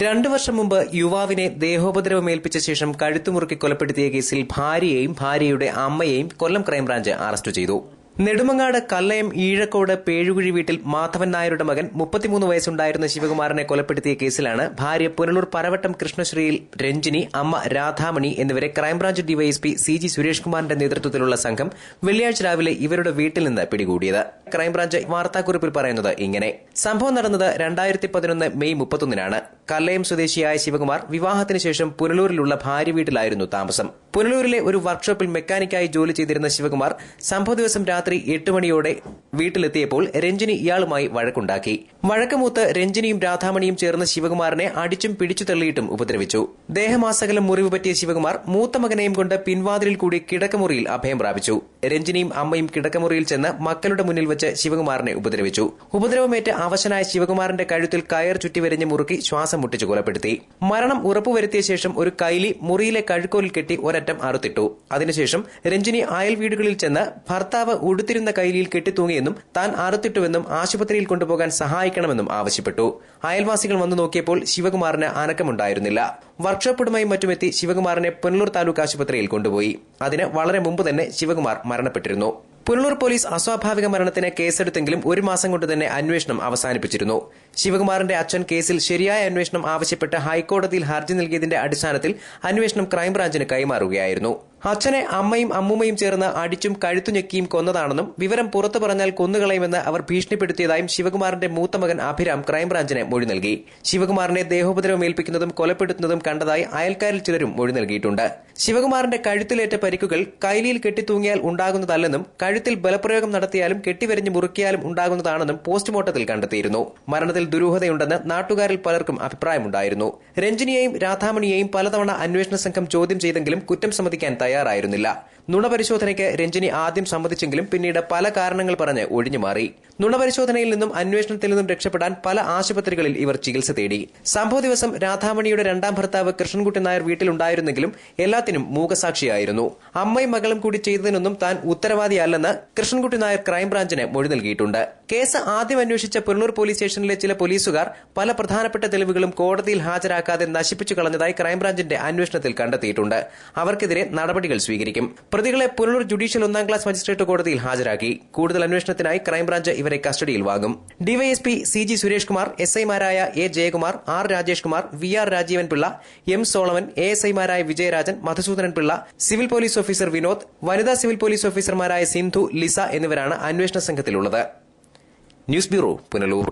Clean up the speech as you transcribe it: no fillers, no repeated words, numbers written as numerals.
2 വർഷം മുമ്പ് യുവാവിനെ ദേഹോപദ്രവമേൽപ്പിച്ച ശേഷം കഴുത്തുമുറുക്കി കൊലപ്പെടുത്തിയ കേസിൽ ഭാര്യയെയും ഭാര്യയുടെ അമ്മയെയും കൊല്ലം ക്രൈംബ്രാഞ്ച് അറസ്റ്റ് ചെയ്തു. നെടുമങ്ങാട് കല്ലയം ഈഴക്കോട് പേഴുകുഴി വീട്ടിൽ മാധവൻ നായരുടെ മകൻ 33 വയസ്സുണ്ടായിരുന്ന ശിവകുമാറിനെ കൊലപ്പെടുത്തിയ കേസിലാണ് ഭാര്യ പുനലൂർ പരവട്ടം കൃഷ്ണശ്രീയിൽ രഞ്ജിനി, അമ്മ രാധാമണി എന്നിവരെ ക്രൈംബ്രാഞ്ച് ഡിവൈഎസ്പി CG സുരേഷ് കുമാറിന്റെ നേതൃത്വത്തിലുള്ള സംഘം വെള്ളിയാഴ്ച രാവിലെ ഇവരുടെ വീട്ടിൽ നിന്ന് പിടികൂടിയത്. ക്രൈംബ്രാഞ്ച് വാർത്താക്കുറിപ്പിൽ പറയുന്നത് ഇങ്ങനെ: സംഭവം നടന്നത് 2011 മെയ് 31-നാണ്. കല്ലയം സ്വദേശിയായ ശിവകുമാർ വിവാഹത്തിന് ശേഷം പുനലൂരിലുള്ള ഭാര്യ വീട്ടിലായിരുന്നു താമസം. പുനലൂരിലെ ഒരു വർക്ക്ഷോപ്പിൽ മെക്കാനിക്കായി ജോലി ചെയ്തിരുന്ന ശിവകുമാർ സംഭവ ദിവസം രാത്രി 8 മണിയോടെ വീട്ടിലെത്തിയപ്പോൾ രഞ്ജിനി ഇയാളുമായി വഴക്കുണ്ടാക്കി. വഴക്കുമൂത്ത് രഞ്ജിനിയും രാധാമണിയും ചേർന്ന് ശിവകുമാറിനെ അടിച്ചും പിടിച്ചു തള്ളിയിട്ടും ഉപദ്രവിച്ചു. ദേഹമാസകലം മുറിവ് പറ്റിയ ശിവകുമാർ മൂത്ത മകനെയും കൊണ്ട് പിൻവാതിലിൽ കൂടി കിടക്കമുറിയിൽ അഭയം പ്രാപിച്ചു. രഞ്ജിനിയും അമ്മയും കിടക്കമുറിയിൽ ചെന്ന് മക്കളുടെ മുന്നിൽ വെച്ച് ശിവകുമാറിനെ ഉപദ്രവിച്ചു. ഉപദ്രവമേറ്റ് അവശനായ ശിവകുമാറിന്റെ കഴുത്തിൽ കയർ ചുറ്റിവരിഞ്ഞ് മുറുക്കി ശ്വാസം മുട്ടിച്ചു കൊലപ്പെടുത്തി. മരണം ഉറപ്പുവരുത്തിയ ശേഷം ഒരു കൈലി മുറിയിലെ കഴുക്കോലിൽ കെട്ടി ഒരറ്റം അറുത്തിട്ടു. അതിനുശേഷം രഞ്ജിനി അയൽ വീടുകളിൽ ചെന്ന് ഭർത്താവ് ഉടുത്തിരുന്ന കൈലിയിൽ കെട്ടിത്തൂങ്ങിയെന്നും താൻ അറുത്തിട്ടുവെന്നും ആശുപത്രിയിൽ കൊണ്ടുപോകാൻ സഹായിക്കണമെന്നും ആവശ്യപ്പെട്ടു. അയൽവാസികൾ വന്നു നോക്കിയപ്പോൾ ശിവകുമാറിന് അനക്കമുണ്ടായിരുന്നില്ല. വർക്ക്ഷോപ്പ് ഉടമയും മറ്റുമെത്തി ശിവകുമാറിനെ പുനലൂർ താലൂക്ക് ആശുപത്രിയിൽ കൊണ്ടുപോയി. അതിന് വളരെ മുമ്പ് തന്നെ ശിവകുമാർ മരണപ്പെട്ടിരുന്നു. പുനലൂർ പോലീസ് അസ്വാഭാവിക മരണത്തിന് കേസെടുത്തെങ്കിലും 1 മാസം കൊണ്ട് തന്നെ അന്വേഷണം അവസാനിപ്പിച്ചിരുന്നു. ശിവകുമാറിന്റെ അച്ഛൻ കേസിൽ ശരിയായ അന്വേഷണം ആവശ്യപ്പെട്ട് ഹൈക്കോടതിയിൽ ഹർജി നൽകിയതിന്റെ അടിസ്ഥാനത്തിൽ അന്വേഷണം ക്രൈംബ്രാഞ്ചിന് കൈമാറുകയായിരുന്നു. അച്ഛനെ അമ്മയും അമ്മൂമ്മയും ചേർന്ന് അടിച്ചും കഴുത്തുഞെക്കിയും കൊന്നതാണെന്നും വിവരം പുറത്തു പറഞ്ഞാൽ കൊന്നുകളയുമെന്ന് അവർ ഭീഷണിപ്പെടുത്തിയതായും ശിവകുമാറിന്റെ മൂത്ത മകൻ അഭിരാം ക്രൈംബ്രാഞ്ചിന് മൊഴി നൽകി. ശിവകുമാറിനെ ദേഹോപദ്രവമേൽപ്പിക്കുന്നതും കൊലപ്പെടുത്തുന്നതും കണ്ടതായി അയൽക്കാരിൽ ചിലരും മൊഴി നൽകിയിട്ടുണ്ട്. ശിവകുമാറിന്റെ കഴുത്തിലേറ്റ പരിക്കുകൾ കൈലിയിൽ കെട്ടിത്തൂങ്ങിയാൽ ഉണ്ടാകുന്നതല്ലെന്നും കഴുത്തിൽ ബലപ്രയോഗം നടത്തിയാലും കെട്ടിവരിഞ്ഞ് മുറുക്കിയാലും ഉണ്ടാകുന്നതാണെന്നും പോസ്റ്റ്മോർട്ടത്തിൽ കണ്ടെത്തിയിരുന്നു. മരണത്തിൽ ദുരൂഹതയുണ്ടെന്ന് നാട്ടുകാരിൽ പലർക്കും അഭിപ്രായമുണ്ടായിരുന്നു. രഞ്ജിനിയെയും രാധാമണിയെയും പലതവണ അന്വേഷണ സംഘം ചോദ്യം ചെയ്തെങ്കിലും കുറ്റം സമ്മതിക്കാൻ തയ്യാറായിരുന്നില്ല. നുണപരിശോധനയ്ക്ക് രഞ്ജിനി ആദ്യം സമ്മതിച്ചെങ്കിലും പിന്നീട് പല കാരണങ്ങൾ പറഞ്ഞ് ഒഴിഞ്ഞുമാറി. നുണപരിശോധനയിൽ നിന്നും അന്വേഷണത്തിൽ നിന്നും രക്ഷപ്പെടാൻ പല ആശുപത്രികളിൽ ഇവർ ചികിത്സ തേടി. സംഭവ ദിവസം രാധാമണിയുടെ 2ാം ഭർത്താവ് കൃഷ്ണൻകുട്ടി നായർ വീട്ടിലുണ്ടായിരുന്നെങ്കിലും എല്ലാത്തിനും മൂകസാക്ഷിയായിരുന്നു. അമ്മയും മകളും കൂടി ചെയ്തതിനൊന്നും താൻ ഉത്തരവാദിയല്ലെന്ന് കൃഷ്ണൻകുട്ടി നായർ ക്രൈംബ്രാഞ്ചിന് മൊഴി നൽകിയിട്ടുണ്ട്. കേസ് ആദ്യം അന്വേഷിച്ച പുനലൂർ പോലീസ് സ്റ്റേഷനിലെ ചില പോലീസുകാർ പല പ്രധാനപ്പെട്ട തെളിവുകളും കോടതിയിൽ ഹാജരാക്കാതെ നശിപ്പിച്ചു കളഞ്ഞതായി ക്രൈംബ്രാഞ്ചിന്റെ അന്വേഷണത്തിൽ കണ്ടെത്തിയിട്ടുണ്ട്. അവർക്കെതിരെ നടപടികൾ സ്വീകരിക്കും. പ്രതികളെ പുനലൂർ ജുഡീഷ്യൽ 1ാം ക്ലാസ് മജിസ്ട്രേറ്റ് കോടതിയിൽ ഹാജരാക്കി. കൂടുതൽ അന്വേഷണത്തിനായി ക്രൈംബ്രാഞ്ച് ഇവരെ കസ്റ്റഡിയിൽ വാങ്ങും. ഡിവൈഎസ്പി CG സുരേഷ് കുമാർ, SI-മാരായ A Jayakumar, R Rajesh Kumar, VR Rajeevan Pillai, M Solomon, ASI-മാരായ Vijayarajan, Madhusoodanan Pillai, civil police officer Vinod, വനിതാ സിവിൽ പോലീസ് ഓഫീസർമാരായ സിന്ധു, ലിസ എന്നിവരാണ് അന്വേഷണ സംഘത്തിലുള്ളത്. News bureau, Punalur.